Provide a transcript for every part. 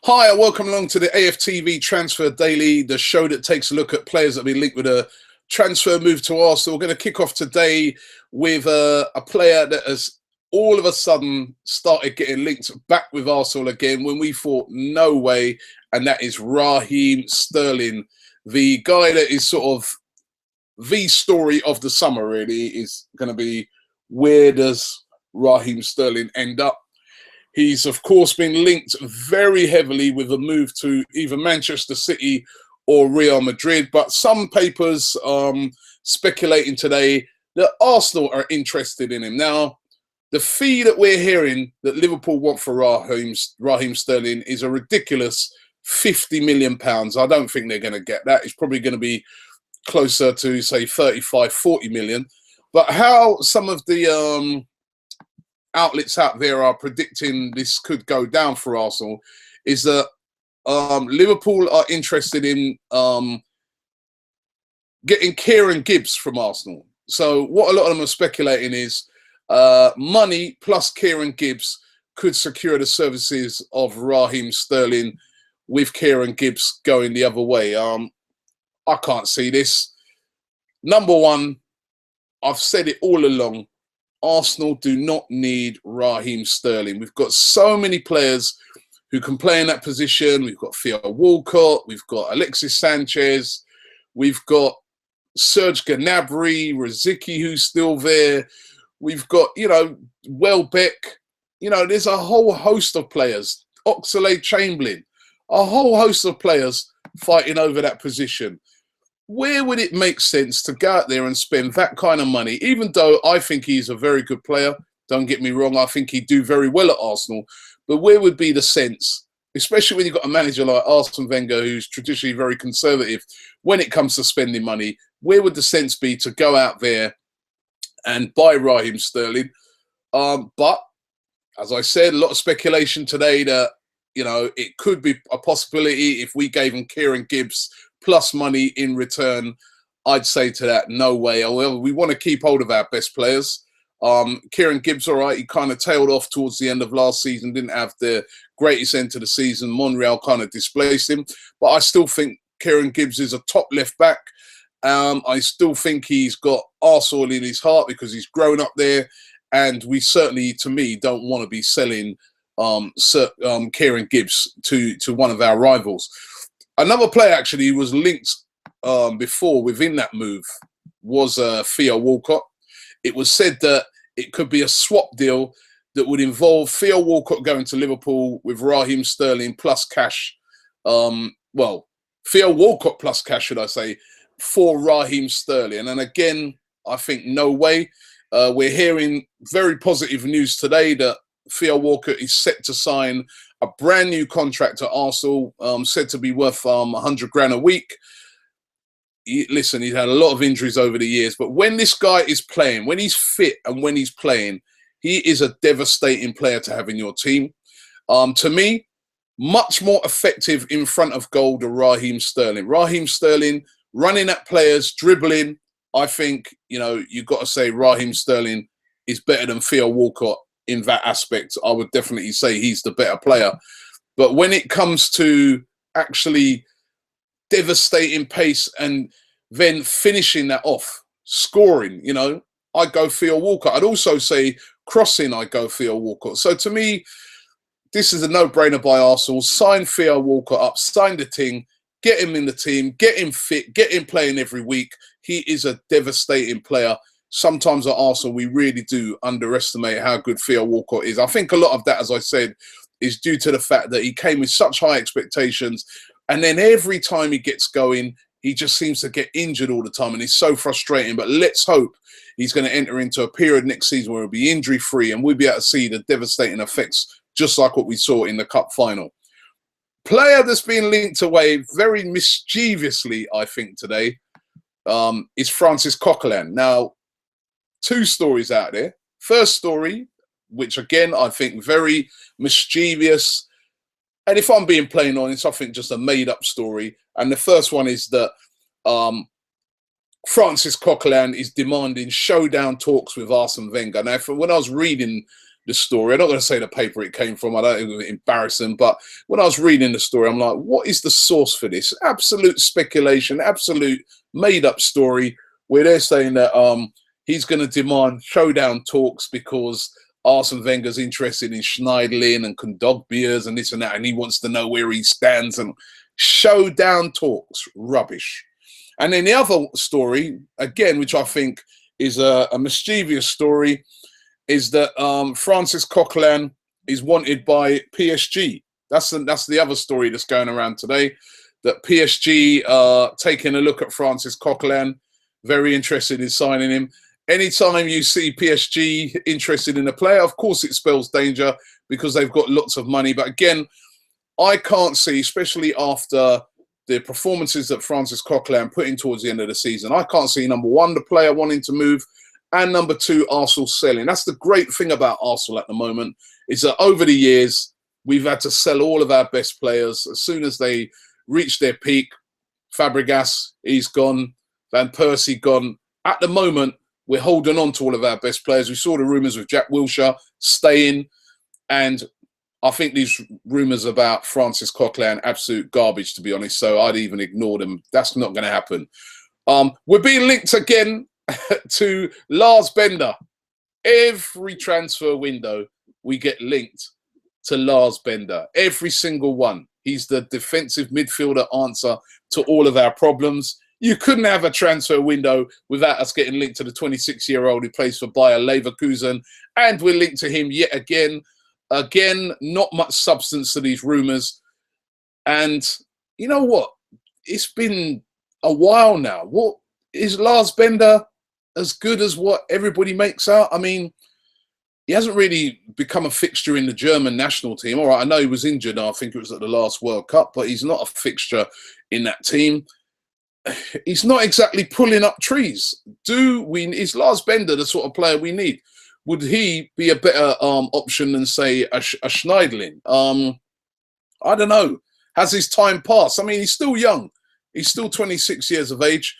Hi, and welcome along to the AFTV Transfer Daily, the show that takes a look at players that have been linked with a transfer move to Arsenal. We're going to kick off today with a player that has all of a sudden started getting linked back with Arsenal again when we thought no way, and that is Raheem Sterling. The guy that is sort of the story of the summer, really, is going to be where does Raheem Sterling end up? He's, of course, been linked very heavily with a move to either Manchester City or Real Madrid. But some papers speculating today that Arsenal are interested in him. Now, the fee that we're hearing that Liverpool want for Raheem Sterling is a ridiculous £50 million. I don't think they're going to get that. It's probably going to be closer to, say, 35, 40 million. But how some of the outlets out there are predicting this could go down for Arsenal is that Liverpool are interested in getting Kieran Gibbs from Arsenal. So what a lot of them are speculating is money plus Kieran Gibbs could secure the services of Raheem Sterling, with Kieran Gibbs going the other way. I can't see this. Number one, I've said it all along, Arsenal do not need Raheem Sterling. We've got so many players who can play in that position. We've got Theo Walcott, we've got Alexis Sanchez, we've got Serge Gnabry, Rosicky, who's still there. We've got, Welbeck. There's a whole host of players. Oxlade-Chamberlain, a whole host of players fighting over that position. Where would it make sense to go out there and spend that kind of money, even though I think he's a very good player? Don't get me wrong, I think he'd do very well at Arsenal. But where would be the sense, especially when you've got a manager like Arsene Wenger, who's traditionally very conservative when it comes to spending money? Where would the sense be to go out there and buy Raheem Sterling? But, as I said, a lot of speculation today that, it could be a possibility if we gave him Kieran Gibbs plus money in return. I'd say to that, no way. However, we want to keep hold of our best players. Kieran Gibbs, all right, he kind of tailed off towards the end of last season, didn't have the greatest end to the season. Monreal kind of displaced him. But I still think Kieran Gibbs is a top left back. I still think he's got Arsenal in his heart because he's grown up there. And we certainly, to me, don't want to be selling Kieran Gibbs to one of our rivals. Another player actually was linked before within that move was Theo Walcott. It was said that it could be a swap deal that would involve Theo Walcott going to Liverpool with Raheem Sterling plus cash. Theo Walcott plus cash, should I say, for Raheem Sterling. And again, I think no way. We're hearing very positive news today that Theo Walcott is set to sign a brand new contract at Arsenal, said to be worth 100 grand a week. Listen, he's had a lot of injuries over the years, but when this guy is playing, when he's fit and when he's playing, he is a devastating player to have in your team. To me, much more effective in front of goal than Raheem Sterling. Raheem Sterling running at players, dribbling. I think, you've got to say Raheem Sterling is better than Theo Walcott in that aspect. I would definitely say he's the better player. But when it comes to actually devastating pace and then finishing that off, scoring, I'd go Theo Walcott. I'd also say crossing, I'd go Theo Walcott. So to me, this is a no-brainer by Arsenal. Sign Theo Walcott up, sign the thing, get him in the team, get him fit, get him playing every week. He is a devastating player. Sometimes at Arsenal, we really do underestimate how good Theo Walcott is. I think a lot of that, as I said, is due to the fact that he came with such high expectations. And then every time he gets going, he just seems to get injured all the time. And it's so frustrating. But let's hope he's going to enter into a period next season where he'll be injury-free and we'll be able to see the devastating effects, just like what we saw in the Cup final. Player that's been linked away very mischievously, I think, today is Francis Coquelin. Now, two stories out there. First story, which again, I think very mischievous. And if I'm being plain honest, I think just a made up story. And the first one is that Francis Coquelin is demanding showdown talks with Arsene Wenger. Now, when I was reading the story. I'm not going to say the paper it came from. I don't think it was embarrassing, but when I was reading the story, I'm like, what is the source for this? Absolute speculation, absolute made-up story where they're saying that he's going to demand showdown talks because Arsene Wenger's interested in Schneiderlin and Kondogbia and this and that, and he wants to know where he stands. And showdown talks, rubbish. And then the other story, again, which I think is a mischievous story, is that Francis Coquelin is wanted by PSG. That's the other story that's going around today, that PSG are taking a look at Francis Coquelin, very interested in signing him. Anytime you see PSG interested in a player, of course it spells danger because they've got lots of money. But again, I can't see, especially after the performances that Francis Coquelin put in towards the end of the season, I can't see, number one, the player wanting to move, and number two, Arsenal selling. That's the great thing about Arsenal at the moment, is that over the years, we've had to sell all of our best players. As soon as they reach their peak, Fabregas, he's gone, Van Persie gone. At the moment, we're holding on to all of our best players. We saw the rumours with Jack Wilshere staying, and I think these rumours about Francis Coquelin, absolute garbage, to be honest, so I'd even ignore them. That's not going to happen. We're being linked again to Lars Bender. Every transfer window, we get linked to Lars Bender. Every single one. He's the defensive midfielder answer to all of our problems. You couldn't have a transfer window without us getting linked to the 26-year-old who plays for Bayer Leverkusen. And we're linked to him yet again. Again, not much substance to these rumours. And you know what? It's been a while now. What is Lars Bender as good as what everybody makes out? I mean, he hasn't really become a fixture in the German national team. All right, I know he was injured. I think it was at the last World Cup, but he's not a fixture in that team. He's not exactly pulling up trees. Is Lars Bender the sort of player we need? Would he be a better option than, say, a Schneiderlin? I don't know. Has his time passed? I mean, he's still young. He's still 26 years of age.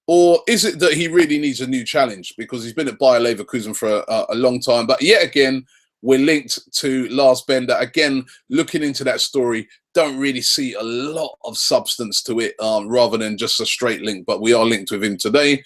Or is it that he really needs a new challenge because he's been at Bayer Leverkusen for a long time? But yet again, we're linked to Lars Bender. Again, looking into that story, don't really see a lot of substance to it rather than just a straight link. But we are linked with him today.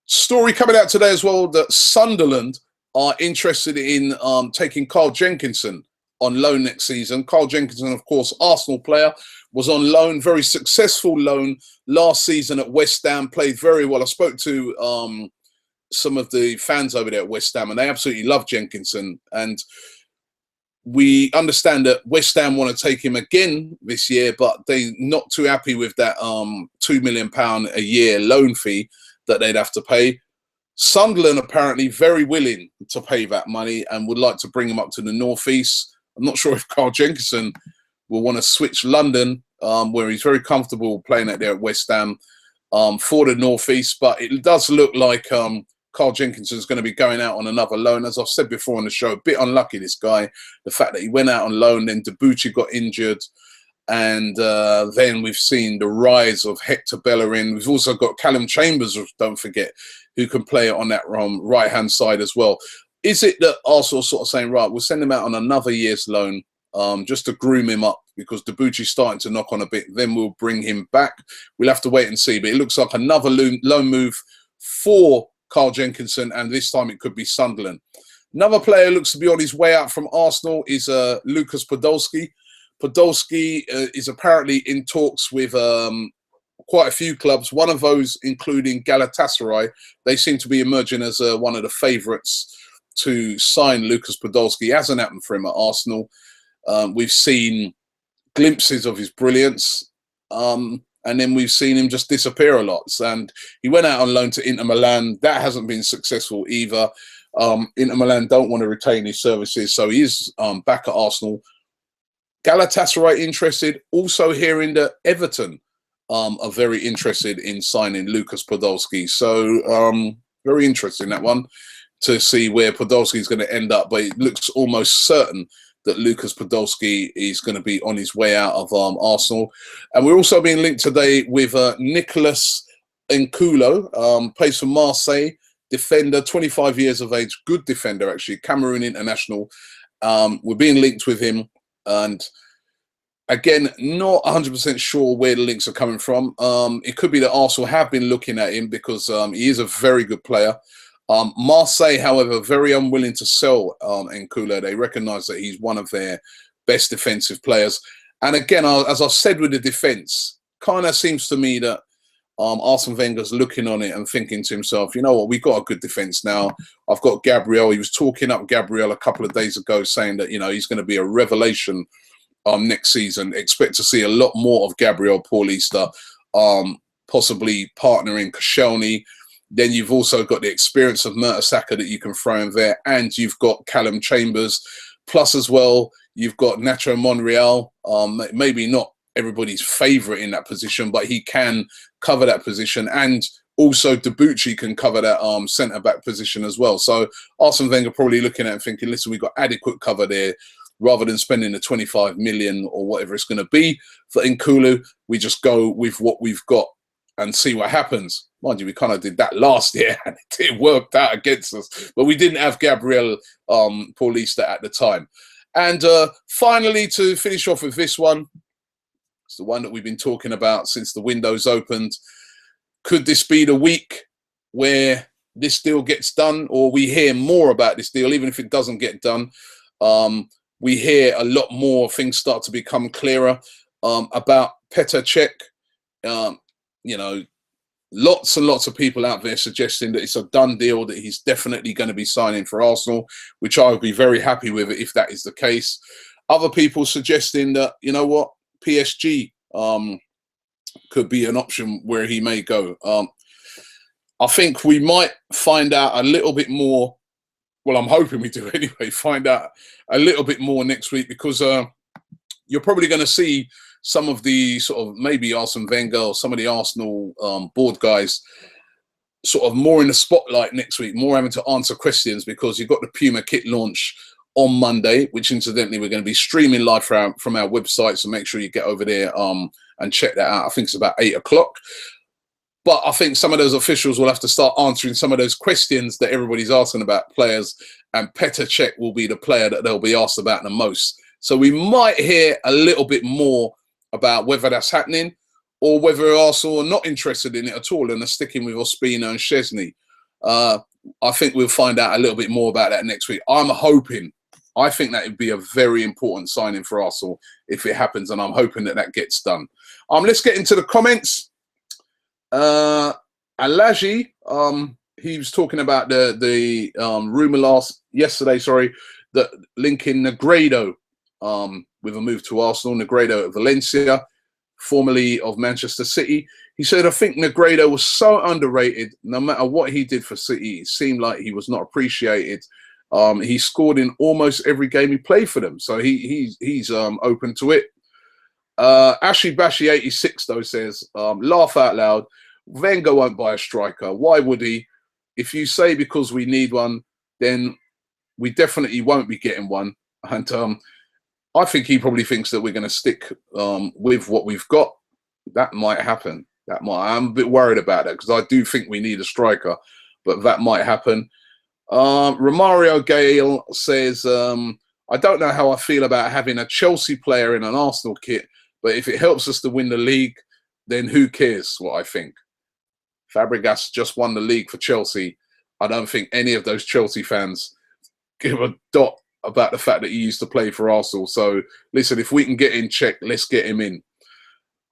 Story coming out today as well that Sunderland are interested in taking Carl Jenkinson on loan next season. Carl Jenkinson, of course, Arsenal player, was on loan, very successful loan last season at West Ham, played very well. I spoke to some of the fans over there at West Ham and they absolutely love Jenkinson. And we understand that West Ham want to take him again this year, but they're not too happy with that £2 million a year loan fee that they'd have to pay. Sunderland apparently very willing to pay that money and would like to bring him up to the northeast. I'm not sure if Carl Jenkinson will want to switch London, where he's very comfortable playing out there at West Ham, for the northeast. But it does look like Carl Jenkinson is going to be going out on another loan. As I've said before on the show, a bit unlucky, this guy. The fact that he went out on loan, then Debuchy got injured. And then we've seen the rise of Hector Bellerin. We've also got Callum Chambers, don't forget, who can play on that right-hand side as well. Is it that Arsenal sort of saying, right, we'll send him out on another year's loan just to groom him up because Debuchy's starting to knock on a bit, then we'll bring him back? We'll have to wait and see. But it looks like another loan move for Carl Jenkinson, and this time it could be Sunderland. Another player who looks to be on his way out from Arsenal is Lucas Podolski. Podolski is apparently in talks with quite a few clubs, one of those including Galatasaray. They seem to be emerging as one of the favourites to sign Lucas Podolski. It hasn't happened for him at Arsenal. We've seen glimpses of his brilliance, and then we've seen him just disappear a lot. And he went out on loan to Inter Milan. That hasn't been successful either. Inter Milan don't want to retain his services, so he is back at Arsenal. Galatasaray interested. Also hearing that Everton are very interested in signing Lucas Podolski. So very interesting, that one, to see where Podolski is going to end up. But it looks almost certain that Lucas Podolski is going to be on his way out of Arsenal. And we're also being linked today with Nicolas Nkoulou, plays for Marseille, defender, 25 years of age, good defender actually, Cameroon international. We're being linked with him, and again, not 100% sure where the links are coming from. It could be that Arsenal have been looking at him because he is a very good player. Marseille, however, very unwilling to sell Nkoulou. They recognise that he's one of their best defensive players. And again, as I said with the defence, kind of seems to me that Arsene Wenger's looking on it and thinking to himself, you know what, we've got a good defence now. I've got Gabriel. He was talking up Gabriel a couple of days ago, saying that, you know, he's going to be a revelation next season. Expect to see a lot more of Gabriel Paulista, possibly partnering Koscielny. Then you've also got the experience of Mertesacker that you can throw in there, and you've got Callum Chambers. Plus, as well, you've got Nacho Monreal. Maybe not everybody's favourite in that position, but he can cover that position, and also Debuchy can cover that centre back position as well. So Arsene Wenger probably looking at it and thinking, listen, we've got adequate cover there. Rather than spending the 25 million or whatever it's going to be for Nkoulou, we just go with what we've got and see what happens. Mind you, we kind of did that last year and it worked out against us. But we didn't have Gabriel Paulista at the time. And finally, to finish off with this one, it's the one that we've been talking about since the window's opened. Could this be the week where this deal gets done, or we hear more about this deal, even if it doesn't get done? We hear a lot more things start to become clearer about Petr Cech. You know, lots and lots of people out there suggesting that it's a done deal, that he's definitely going to be signing for Arsenal, which I would be very happy with if that is the case. Other people suggesting that, you know what, PSG could be an option where he may go. I think we might find out a little bit more. Well, I'm hoping we do anyway, find out a little bit more next week, because you're probably going to see some of the sort of maybe Arsene Wenger or some of the Arsenal board guys sort of more in the spotlight next week, more having to answer questions, because you've got the Puma kit launch on Monday, which incidentally we're going to be streaming live from our website. So make sure you get over there and check that out. I think it's about 8 o'clock. But I think some of those officials will have to start answering some of those questions that everybody's asking about players, and Petr Cech will be the player that they'll be asked about the most. So we might hear a little bit more about whether that's happening, or whether Arsenal are not interested in it at all and are sticking with Ospina and Szczesny. I think we'll find out a little bit more about that next week. I'm hoping. I think that would be a very important signing for Arsenal if it happens, and I'm hoping that that gets done. Let's get into the comments. Alaji, he was talking about the rumour yesterday, that linking Negredo with a move to Arsenal. Negredo at Valencia, formerly of Manchester City. He said, I think Negredo was so underrated. No matter what he did for City, it seemed like he was not appreciated. He scored in almost every game he played for them, so he's open to it. Ashley Bashy 86 though says, laugh out loud. Wenger won't buy a striker. Why would he? If you say because we need one, then we definitely won't be getting one. And I think he probably thinks that we're going to stick with what we've got. That might happen. I'm a bit worried about that, because I do think we need a striker, but that might happen. Romario Gale says, I don't know how I feel about having a Chelsea player in an Arsenal kit, but if it helps us to win the league, then who cares what I think? Fabregas just won the league for Chelsea. I don't think any of those Chelsea fans give a dot about the fact that he used to play for Arsenal. So listen, if we can get in Czech, let's get him in.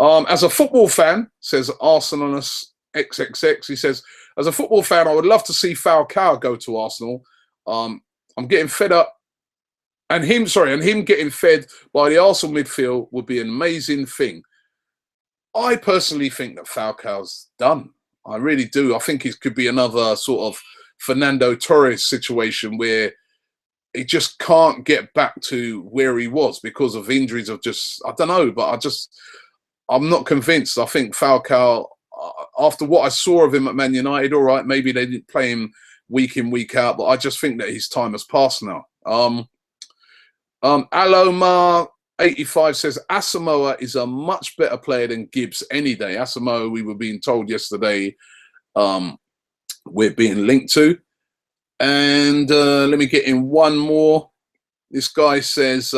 As a football fan, says Arsenalus XXX, he says, as a football fan, I would love to see Falcao go to Arsenal. I'm getting fed up. And him getting fed by the Arsenal midfield would be an amazing thing. I personally think that Falcao's done. I really do. I think it could be another sort of Fernando Torres situation where he just can't get back to where he was because of injuries of just, I don't know, but I'm not convinced. I think Falcao, after what I saw of him at Man United, all right, maybe they didn't play him week in, week out, but I just think that his time has passed now. Alomar 85 says Asamoah is a much better player than Gibbs any day. Asamoah, we were being told yesterday, we're being linked to. And let me get in one more. This guy says,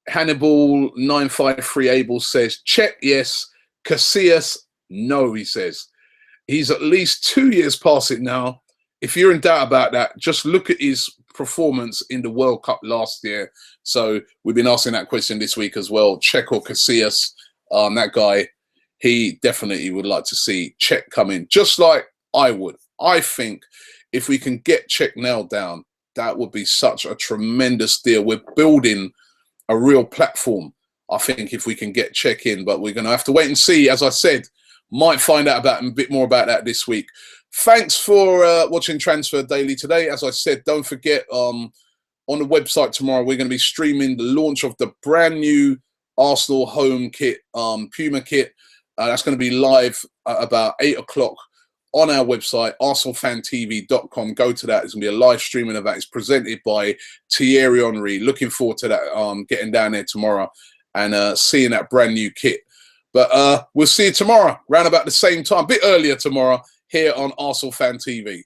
Hannibal 953 Abel says, check yes, Casillas no, he says. He's at least 2 years past it now. If you're in doubt about that, just look at his performance in the World Cup last year. So we've been asking that question this week as well. Czech or Casillas, that guy, he definitely would like to see Czech come in, just like I would. I think if we can get Czech nailed down, that would be such a tremendous deal. We're building a real platform, I think, if we can get Czech in, but we're going to have to wait and see. As I said, might find out about a bit more about that this week. Thanks for watching Transfer Daily today. As I said, don't forget, on the website tomorrow, we're going to be streaming the launch of the brand new Arsenal home kit, Puma kit. That's going to be live at about 8 o'clock on our website, arsenalfantv.com. Go to that. It's going to be a live streaming of that. It's presented by Thierry Henry. Looking forward to that, getting down there tomorrow and seeing that brand new kit. But we'll see you tomorrow, around about the same time, a bit earlier tomorrow, here on Arsenal Fan TV.